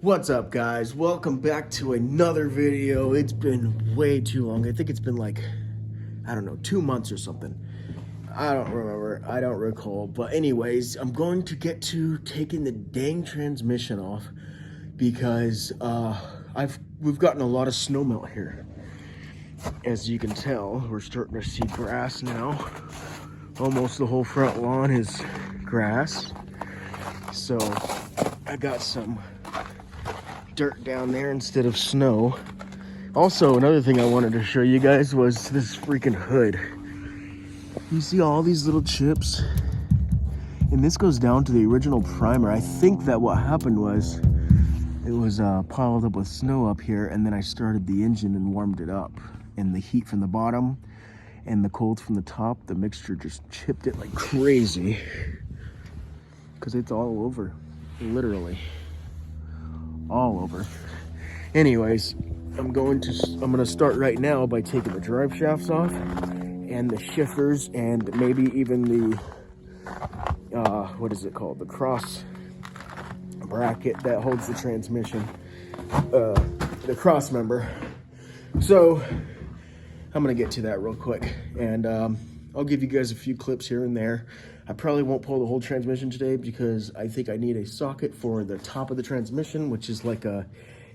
What's up, guys? Welcome back to another video. It's been way too long. I think it's been like, I don't know, 2 months or something. I don't remember. I don't recall. But anyways, I'm going to get to taking the dang transmission off because we've gotten a lot of snow melt here. As you can tell, we're starting to see grass now. Almost the whole front lawn is grass. So I got some dirt down there instead of snow. Also, another thing I wanted to show you guys was this freaking hood. You see all these little chips? And this goes down to the original primer. I think that what happened was it was piled up with snow up here, and then I started the engine and warmed it up. And the heat from the bottom and the cold from the top, the mixture just chipped it like crazy. Because it's all over, literally. All over. Anyways, I'm gonna start right now by taking the drive shafts off and the shifters and maybe even the what is it called, the cross bracket that holds the transmission, the cross member. So I'm gonna get to that real quick, and I'll give you guys a few clips here and there. I probably won't pull the whole transmission today because I think I need a socket for the top of the transmission, which is like a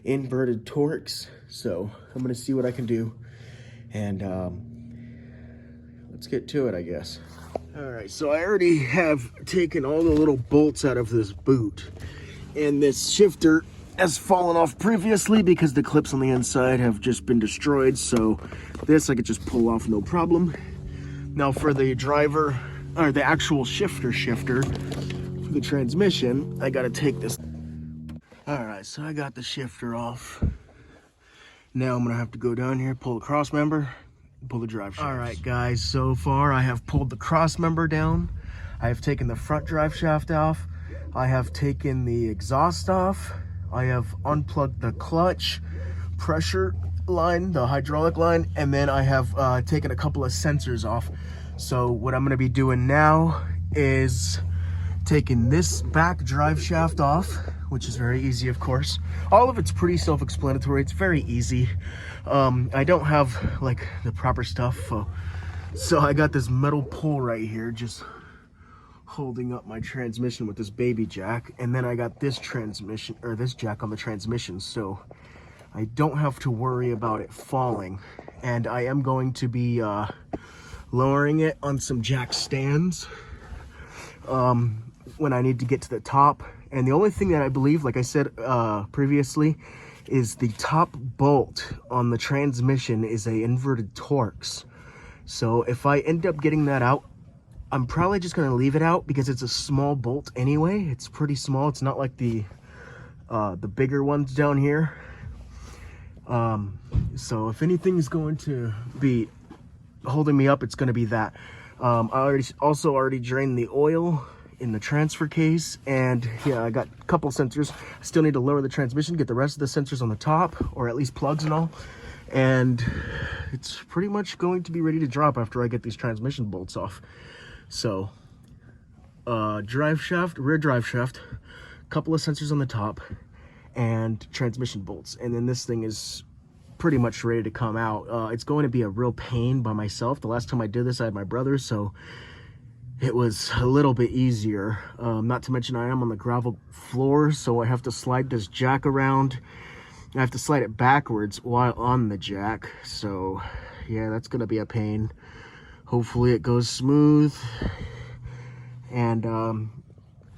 inverted Torx. So I'm gonna see what I can do, and let's get to it, I guess. All right, so I already have taken all the little bolts out of this boot, and this shifter has fallen off previously because the clips on the inside have just been destroyed. So this I could just pull off no problem. Now for the driver, or the actual shifter for the transmission, I gotta take this. All right, so I got the shifter off. Now I'm gonna have to go down here, pull the cross member, pull the drive shaft. All right, guys, so far I have pulled the cross member down. I have taken the front drive shaft off. I have taken the exhaust off. I have unplugged the clutch, pressure line, the hydraulic line, and then I have taken a couple of sensors off. So what I'm gonna be doing now is taking this back drive shaft off, which is very easy, of course. All of it's pretty self-explanatory. It's very easy. I don't have like the proper stuff. So I got this metal pole right here, just holding up my transmission with this baby jack. And then I got this transmission, or this jack on the transmission. So I don't have to worry about it falling. And I am going to be lowering it on some jack stands when I need to get to the top. And the only thing that I believe, like I said previously, is the top bolt on the transmission is a inverted Torx. So if I end up getting that out, I'm probably just gonna leave it out because it's a small bolt anyway. It's pretty small. It's not like the bigger ones down here. So if anything is going to be holding me up, it's going to be that. I already drained the oil in the transfer case, and yeah, I got a couple sensors. I still need to lower the transmission, get the rest of the sensors on the top, or at least plugs and all, and it's pretty much going to be ready to drop after I get these transmission bolts off. So drive shaft, rear drive shaft, couple of sensors on the top, and transmission bolts, and then this thing is pretty much ready to come out. It's going to be a real pain by myself. The last time I did this, I had my brother, so it was a little bit easier. Not to mention I am on the gravel floor, so I have to slide this jack around. I have to slide it backwards while on the jack. So yeah, that's gonna be a pain. Hopefully it goes smooth. And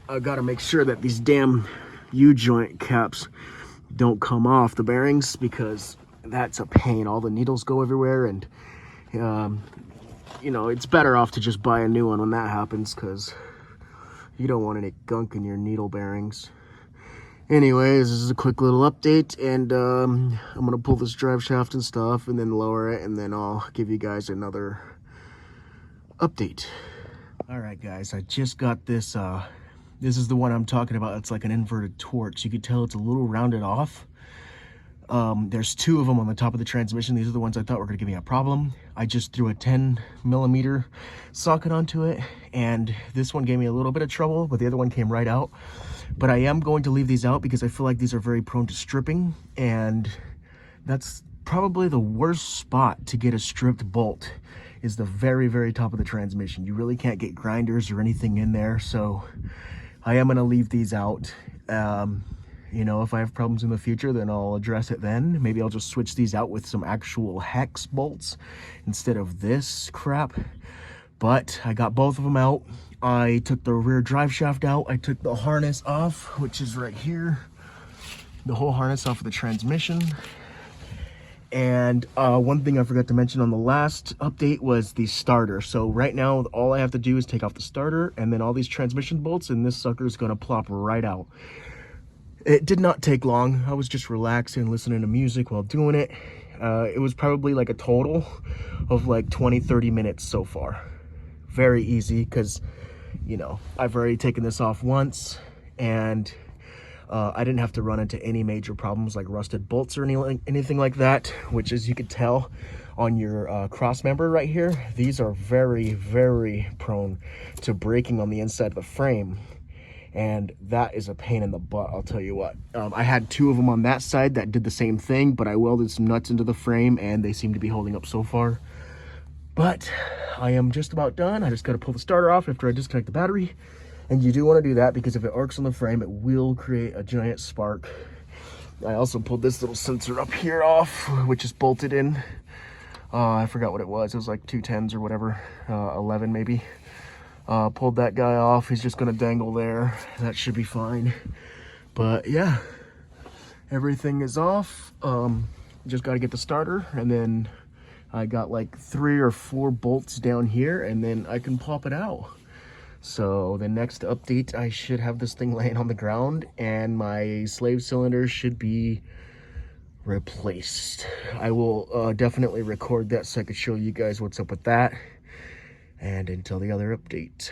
I gotta make sure that these damn U-joint caps don't come off the bearings, because that's a pain. All the needles go everywhere, and you know, it's better off to just buy a new one when that happens, because you don't want any gunk in your needle bearings. Anyways, this is a quick little update, and I'm gonna pull this drive shaft and stuff and then lower it, and then I'll give you guys another update. All right, guys, I just got this. This is the one I'm talking about. It's like an inverted Torx. You can tell it's a little rounded off. There's two of them on the top of the transmission. These are the ones I thought were gonna give me a problem. I just threw a 10mm socket onto it, and this one gave me a little bit of trouble, but the other one came right out. but I am going to leave these out because I feel like these are very prone to stripping, and that's probably the worst spot to get a stripped bolt, is the very, very top of the transmission. You really can't get grinders or anything in there, so I am gonna leave these out. You know, if I have problems in the future, then I'll address it then. Maybe I'll just switch these out with some actual hex bolts instead of this crap. But I got both of them out. I took the rear drive shaft out. I took the harness off, which is right here. The whole harness off of the transmission. And one thing I forgot to mention on the last update was the starter. So right now, all I have to do is take off the starter and then all these transmission bolts, and this sucker is gonna plop right out. It did not take long. I was just relaxing, listening to music while doing it. It was probably like a total of like 20-30 minutes so far. Very easy, because, you know, I've already taken this off once, and I didn't have to run into any major problems like rusted bolts or anything like that, which, as you could tell on your cross member right here, these are very, very prone to breaking on the inside of the frame. And that is a pain in the butt, I'll tell you what. I had 2 of them on that side that did the same thing, but I welded some nuts into the frame and they seem to be holding up so far. But I am just about done. I just got to pull the starter off after I disconnect the battery. And you do want to do that because if it arcs on the frame, it will create a giant spark. I also pulled this little sensor up here off, which is bolted in. I forgot what it was. It was like 210s or whatever, 11 maybe. Pulled that guy off. He's just gonna dangle there. That should be fine. But yeah, everything is off. Just got to get the starter, and then I got like 3 or 4 bolts down here, and then I can pop it out. So the next update, I should have this thing laying on the ground, and my slave cylinder should be replaced. I will definitely record that so I can show you guys what's up with that. And until the other update.